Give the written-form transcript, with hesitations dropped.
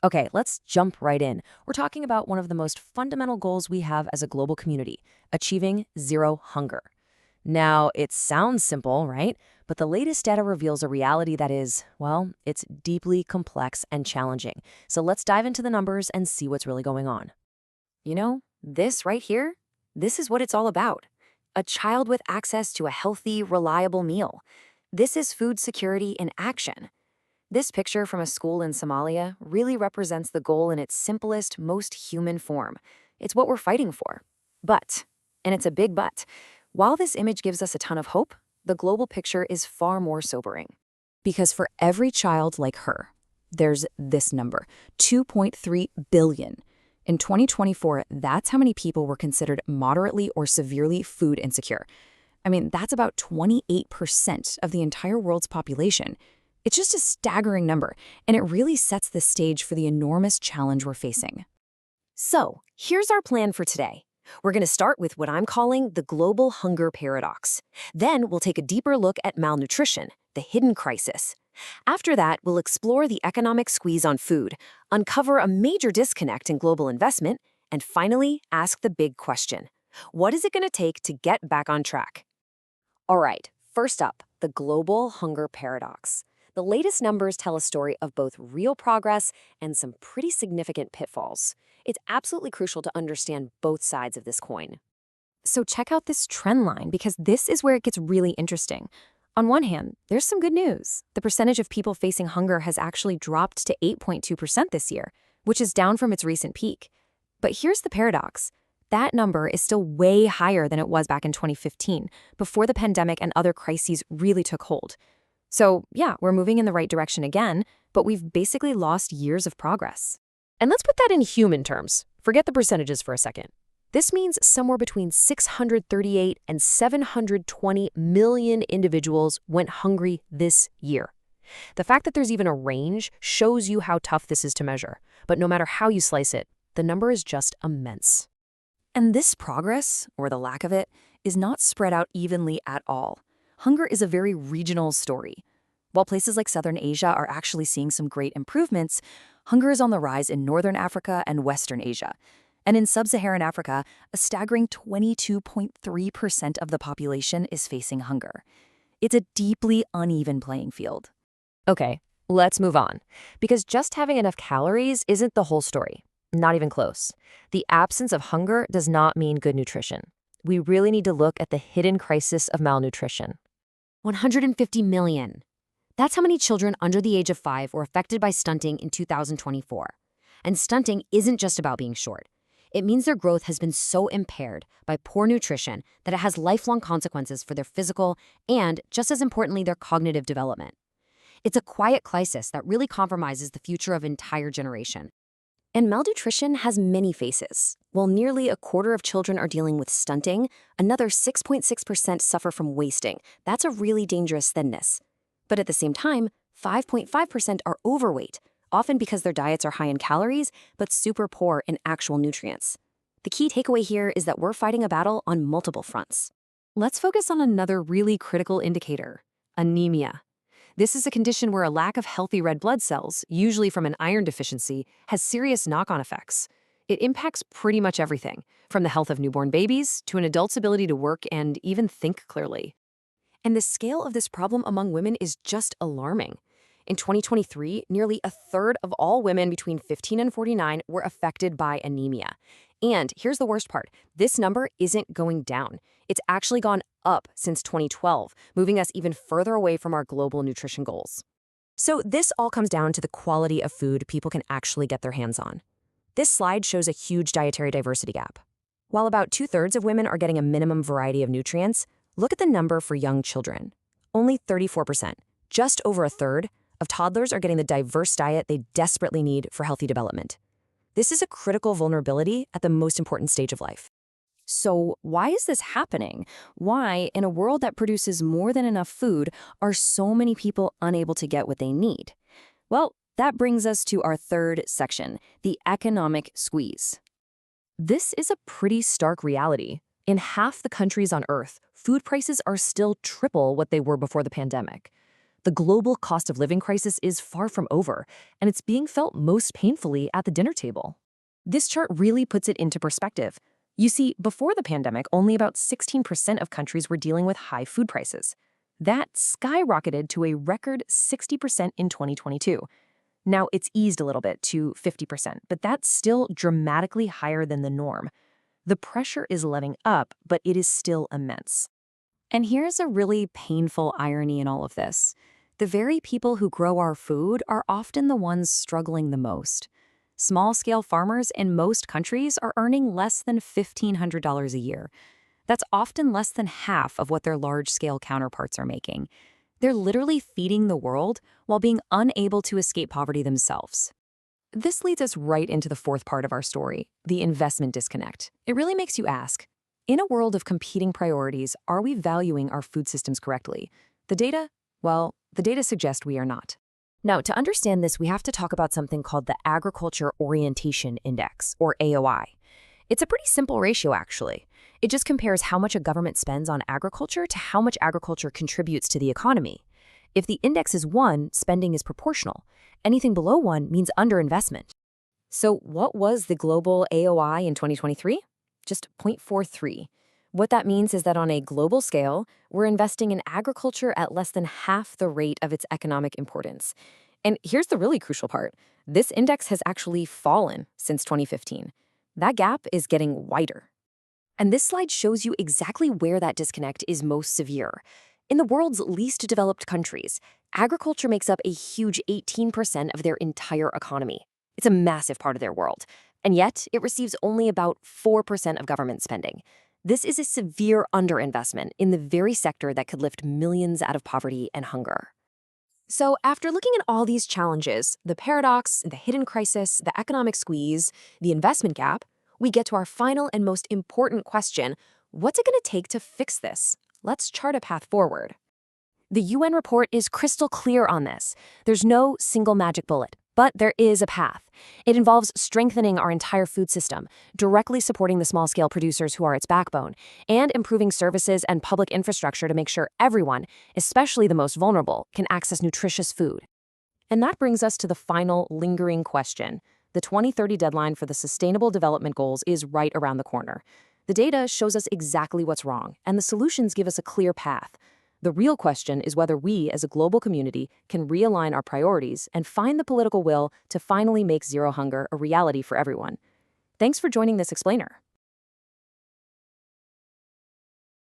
Okay, let's jump right in. We're talking about one of the most fundamental goals we have as a global community, achieving zero hunger. Now, it sounds simple, right? But the latest data reveals a reality that is, well, it's deeply complex and challenging. So let's dive into the numbers and see what's really going on. This right here, this is what it's all about. A child with access to a healthy, reliable meal. This is food security in action. This picture from a school in Somalia really represents the goal in its simplest, most human form. It's what we're fighting for. But, and it's a big but, while this image gives us a ton of hope, the global picture is far more sobering. Because for every child like her, there's this number 2.3 billion. In 2024, that's how many people were considered moderately or severely food insecure. I mean, that's about 28% of the entire world's population. It's just a staggering number, and it really sets the stage for the enormous challenge we're facing. So, here's our plan for today. We're going to start with what I'm calling the global hunger paradox. Then we'll take a deeper look at malnutrition, the hidden crisis. After that, we'll explore the economic squeeze on food, uncover a major disconnect in global investment, and finally, ask the big question. What is it going to take to get back on track? All right, first up, the global hunger paradox. The latest numbers tell a story of both real progress and some pretty significant pitfalls. It's absolutely crucial to understand both sides of this coin. So check out this trend line because this is where it gets really interesting. On one hand, there's some good news. The percentage of people facing hunger has actually dropped to 8.2% this year, which is down from its recent peak. But here's the paradox. That number is still way higher than it was back in 2015, before the pandemic and other crises really took hold. So, yeah, we're moving in the right direction again, but we've basically lost years of progress. And let's put that in human terms. Forget the percentages for a second. This means somewhere between 638 and 720 million individuals went hungry this year. The fact that there's even a range shows you how tough this is to measure. But no matter how you slice it, the number is just immense. And this progress, or the lack of it, is not spread out evenly at all. Hunger is a very regional story. While places like Southern Asia are actually seeing some great improvements, hunger is on the rise in Northern Africa and Western Asia. And in Sub-Saharan Africa, a staggering 22.3% of the population is facing hunger. It's a deeply uneven playing field. Okay, let's move on. Because just having enough calories isn't the whole story. Not even close. The absence of hunger does not mean good nutrition. We really need to look at the hidden crisis of malnutrition. 150 million. That's how many children under the age of 5 were affected by stunting in 2024. And stunting isn't just about being short. It means their growth has been so impaired by poor nutrition that it has lifelong consequences for their physical and, just as importantly, their cognitive development. It's a quiet crisis that really compromises the future of an entire generation. And malnutrition has many faces. While nearly a quarter of children are dealing with stunting, another 6.6% suffer from wasting. That's a really dangerous thinness. But at the same time, 5.5% are overweight, often because their diets are high in calories, but super poor in actual nutrients. The key takeaway here is that we're fighting a battle on multiple fronts. Let's focus on another really critical indicator, anemia. This is a condition where a lack of healthy red blood cells, usually from an iron deficiency, has serious knock-on effects. It impacts pretty much everything, from the health of newborn babies to an adult's ability to work and even think clearly. And the scale of this problem among women is just alarming. In 2023, nearly a third of all women between 15 and 49 were affected by anemia. And here's the worst part. This number isn't going down. It's actually gone up since 2012, moving us even further away from our global nutrition goals. So this all comes down to the quality of food people can actually get their hands on. This slide shows a huge dietary diversity gap. While about 2/3 of women are getting a minimum variety of nutrients, look at the number for young children. Only 34%, just over a third, of toddlers are getting the diverse diet they desperately need for healthy development. This is a critical vulnerability at the most important stage of life. So why is this happening? Why, in a world that produces more than enough food, are so many people unable to get what they need? Well, that brings us to our third section, the economic squeeze. This is a pretty stark reality. In half the countries on Earth, food prices are still triple what they were before the pandemic. The global cost of living crisis is far from over, and it's being felt most painfully at the dinner table. This chart really puts it into perspective. You see, before the pandemic, only about 16% of countries were dealing with high food prices. That skyrocketed to a record 60% in 2022. Now, it's eased a little bit to 50%, but that's still dramatically higher than the norm. The pressure is letting up, but it is still immense. And here's a really painful irony in all of this. The very people who grow our food are often the ones struggling the most. Small-scale farmers in most countries are earning less than $1,500 a year. That's often less than half of what their large-scale counterparts are making. They're literally feeding the world while being unable to escape poverty themselves. This leads us right into the fourth part of our story, the investment disconnect. It really makes you ask, in a world of competing priorities, are we valuing our food systems correctly? The data suggest we are not. Now, to understand this, we have to talk about something called the Agriculture Orientation Index, or AOI. It's a pretty simple ratio, actually. It just compares how much a government spends on agriculture to how much agriculture contributes to the economy. If the index is 1, spending is proportional. Anything below 1 means underinvestment. So what was the global AOI in 2023? Just 0.43. What that means is that on a global scale, we're investing in agriculture at less than half the rate of its economic importance. And here's the really crucial part. This index has actually fallen since 2015. That gap is getting wider. And this slide shows you exactly where that disconnect is most severe. In the world's least developed countries, agriculture makes up a huge 18% of their entire economy. It's a massive part of their world. And yet, it receives only about 4% of government spending. This is a severe underinvestment in the very sector that could lift millions out of poverty and hunger. So after looking at all these challenges, the paradox, the hidden crisis, the economic squeeze, the investment gap, we get to our final and most important question: what's it going to take to fix this? Let's chart a path forward. The UN report is crystal clear on this. There's no single magic bullet, but there is a path. It involves strengthening our entire food system, directly supporting the small-scale producers who are its backbone, and improving services and public infrastructure to make sure everyone, especially the most vulnerable, can access nutritious food. And that brings us to the final lingering question. The 2030 deadline for the Sustainable Development Goals is right around the corner. The data shows us exactly what's wrong, and the solutions give us a clear path. The real question is whether we, as a global community, can realign our priorities and find the political will to finally make zero hunger a reality for everyone. Thanks for joining this explainer.